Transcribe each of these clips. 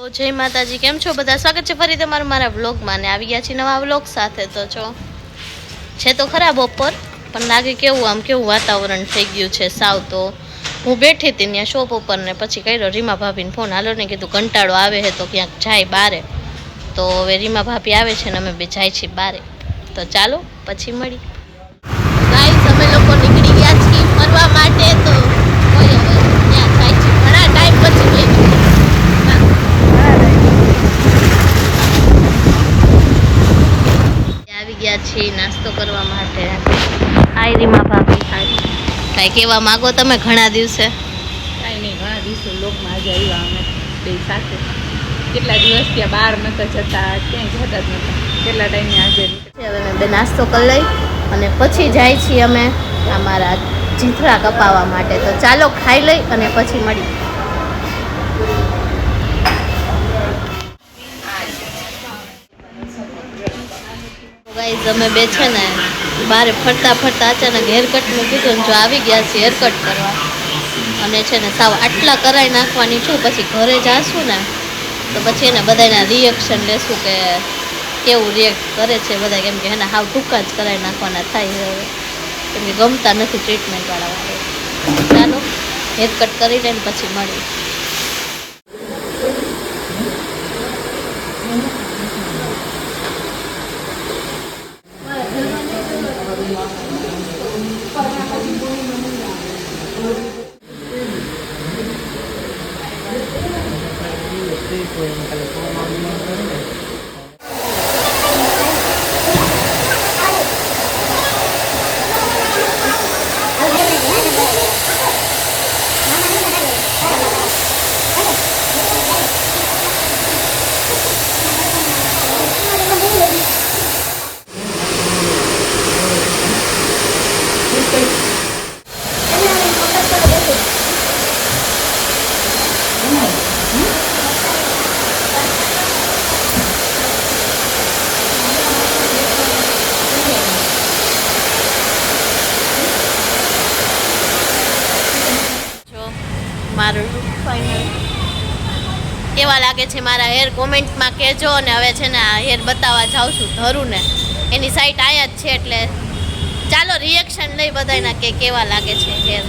તો જય માતાજી, કેમ છો બધા? સ્વાગત છે ફરી તમારું મારા વ્લોગમાં. ને આવી ગયા છે નવા વ્લોગ સાથે. તો છો છે તો ખરા બપોર, પણ લાગે કેવું વાતાવરણ થઈ ગયું છે સાવ. તો હું બેઠી હતી ત્યાં શોપ ઉપર ને પછી કર્યો રીમા ભાભીને ફોન. હાલો ને કીધું કંટાળો આવે છે તો ક્યાંક જાય બારે. તો હવે રીમા ભાભી આવે છે ને અમે બે જાય છીએ બારે. તો ચાલો પછી મળી. ગાઈસ, અમે લોકો નીકળી ગયા છીએ ફરવા માટે. તો કોઈ હવે ત્યાં જાય છે ઘણા ટાઈમ પછી આવી ગયા છીએ નાસ્તો કરવા માટે. હાય રીમા ભાભી. હાય. કાંઈ કહેવા માગો તમે? ઘણા દિવસે કાંઈ નહીં, ઘણા દિવસો લોકમાં આજે આવ્યા અમે બે સાથે. કેટલા દિવસ ત્યાં બહાર નતા જતા, ક્યાંય જતા જ નતા. કેટલા ટાઈમે આજે હવે અમે બે નાસ્તો કરી લઈ અને પછી જાય છીએ અમે અમારા જીથરા કપાવવા માટે. તો ચાલો ખાઈ લઈ અને પછી મળી. ગાઈઝ, અમે બે છે ને બારે ફરતા ફરતા અચાનક હેરકટનું કીધું ને જો આવી ગયા છે હેરકટ કરવા. અને છે ને સાવ આટલા કરાવી નાખવાની છું. પછી ઘરે જાશું ને તો પછી એને બધાના રિએક્શન લેશું કે કેવું રિએક્ટ કરે છે બધા. કેમ કે એને હાવ ટૂંકા જ કરાવી નાખવાના થાય હવે, કેમ કે ગમતા નથી ટ્રીટમેન્ટવાળા વાળા. ચાલો હેરકટ કરી લઈને પછી મળી. મારું ફાઇનલ કેવા લાગે છે મારા હેર કોમેન્ટમાં કહેજો. અને હવે છે ને આ હેર બતાવવા જાઉં છું ધરું ને એની સાઈટ આયા જ છે. એટલે ચાલો રિએક્શન લઈ બધાના કે કેવા લાગે છે હેર.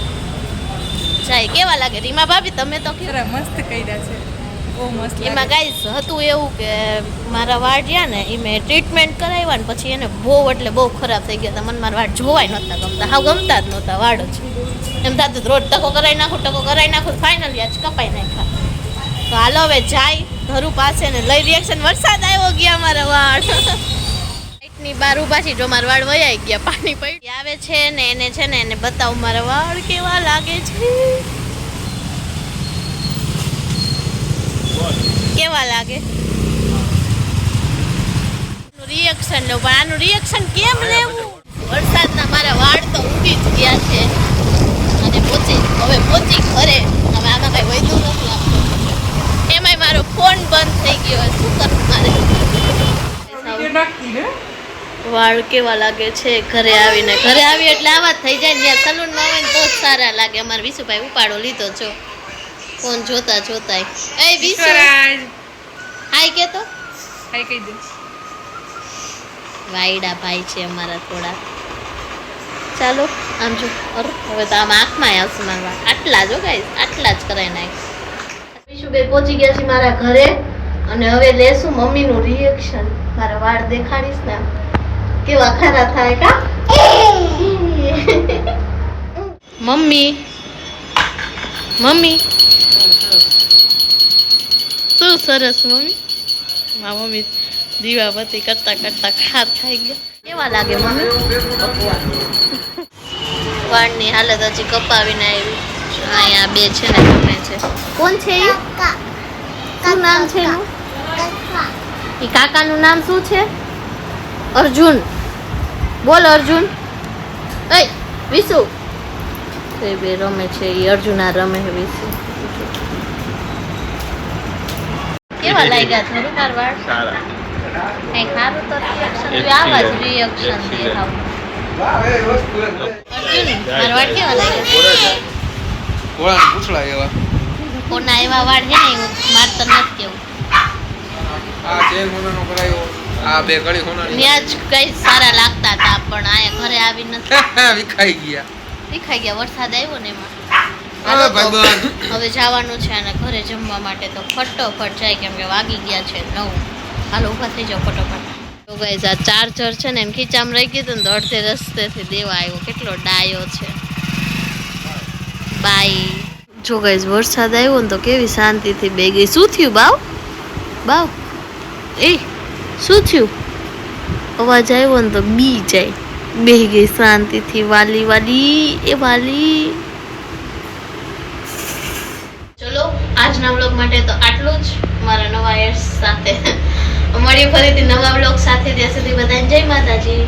જાય કેવા લાગે રીમા ભાભી? તમે તો મસ્ત કર્યા છે, બહુ મસ્ત. એમાં ગાઈસ હતું એવું કે મારા વાળ રહ્યા ને એ મેં ટ્રીટમેન્ટ કરાવ્યા ને પછી એને બહુ એટલે બહુ ખરાબ થઈ ગયા હતા. મને મારા વાળ જોવાય નહોતા ગમતા, હાવ ગમતા જ નહોતા વાળ જ. એમ થતું રોજ ટકો કરાવી નાખું ફાઇનલ યાદ કપાઈ નાખ્યા. તો હાલો હવે જાય ઘરું પાસે ને લઈ રિએક્શન. વરસાદ આવ્યો ગયા મારા વાળ લાઈટની બાર ઊભા છે. જો મારા વાળ વયાઈ ગયા, પાણી પડી આવે છે ને એને છે ને એને બતાવું મારા વાળ કેવા લાગે છે. કેવા લાગે રિએક્શન લો. પણ આનું રિએક્શન કેમ લેવું? વરસાદના મારા વાળ તો ઉડી જ ગયા છે અને હવે પહોંચી ઘરે. હવે આમાં કઈ વૈધું નથી આપતું. એમાંય મારો ફોન બંધ થઈ ગયો. શું કરું મારે? વાળ કેવા લાગે છે ઘરે આવીને? ઘરે આવી એટલે આવા જ થઈ જાય ને. સલૂનમાં આવે ને તો જ સારા લાગે. અમારા વિશુભાઈ ઉપાડો લીધો છો ફોન જોતા જોતા. એ વિશુ હાય કે તો હાય કહી દે. વાયડા ભાઈ છે અમારા થોડા. ચાલો આમ જો. હવે તો આમ આંખમાં આવશે મારા વાળ. આટલા જો ગાઈસ, આટલા જ કરાવી નાખ. વિશુભાઈ પહોંચી ગયા છે મારા ઘરે અને હવે લેશું મમ્મીનું રિએક્શન. મારા વાળ દેખાડીશ ને કેવા ખરા થાય કા? મમ્મી મમ્મી શું સરસ મમ્મી. મારા મમ્મી દીવાબત્તી કરતા કરતા ખાર ખાઈ ગયા. કેવા લાગે મમ્મી? વાળની હાલત હજી કપાવીને આવી. અહીંયા બે છે ને ગમે છે. કોણ છે એ? શું નામ છે એનું? એ કાકાનું નામ શું છે? અર્જુન. બોલ અર્જુન. એ વિશુ. એ બે રમે છે. એ અર્જુન આ રમે છે વિશુ. કેવા લાગ્યા થોડું મારા વાળ? સારા. કઈ ખારું તો રિએક્શન આવા જ રિએક્શન દેખાવ. અર્જુન મારા વાળ કેવા લાગ્યા? કોળા પૂછડા એવા. કોના એવા વાળ છે ને માર તો નથી કેવું. આ ચેન સોનાનો કરાયો, આ બે ઘડી સોનાની ત્યાં જ કઈ સારા લાગતા હતા પણ આયા ઘરે આવી નથી વિખાઈ ગયા. દેખાઈ ગયા વરસાદ આવ્યો ને એમાં હા ભાઈબંધ. હવે જવાનું છે અને ઘરે જમવા માટે તો ફટોફટ જાય કેમ કે વાગી ગયા છે 9. હાલો ઊભા થઈ જાઓ ફટોફટ. તો ગાઈઝ આ ચાર્જર છે ને એને ખીચામાં રહી ગયું હતું ને તો અડધે રસ્તેથી દેવા આવ્યો. કેટલો ડાયો છે. બાય. જો ગાઈઝ વરસાદ આવ્યો ને તો કેવી શાંતિથી બે ગઈ. શું થયું બાવ? બાવ એ શું થયું? અવાજ આવ્યો ને તો બી જાય. બેહી ગઈ શાંતિથી. વાલી વાલી એ વાલી. ચલો આજના વ્લોગ માટે તો આટલું જ. મારા નવા એડ્સ સાથે મળીએ ફરીથી નવા વ્લોગ સાથે. ત્યાં સુધી બધાને જય માતાજી.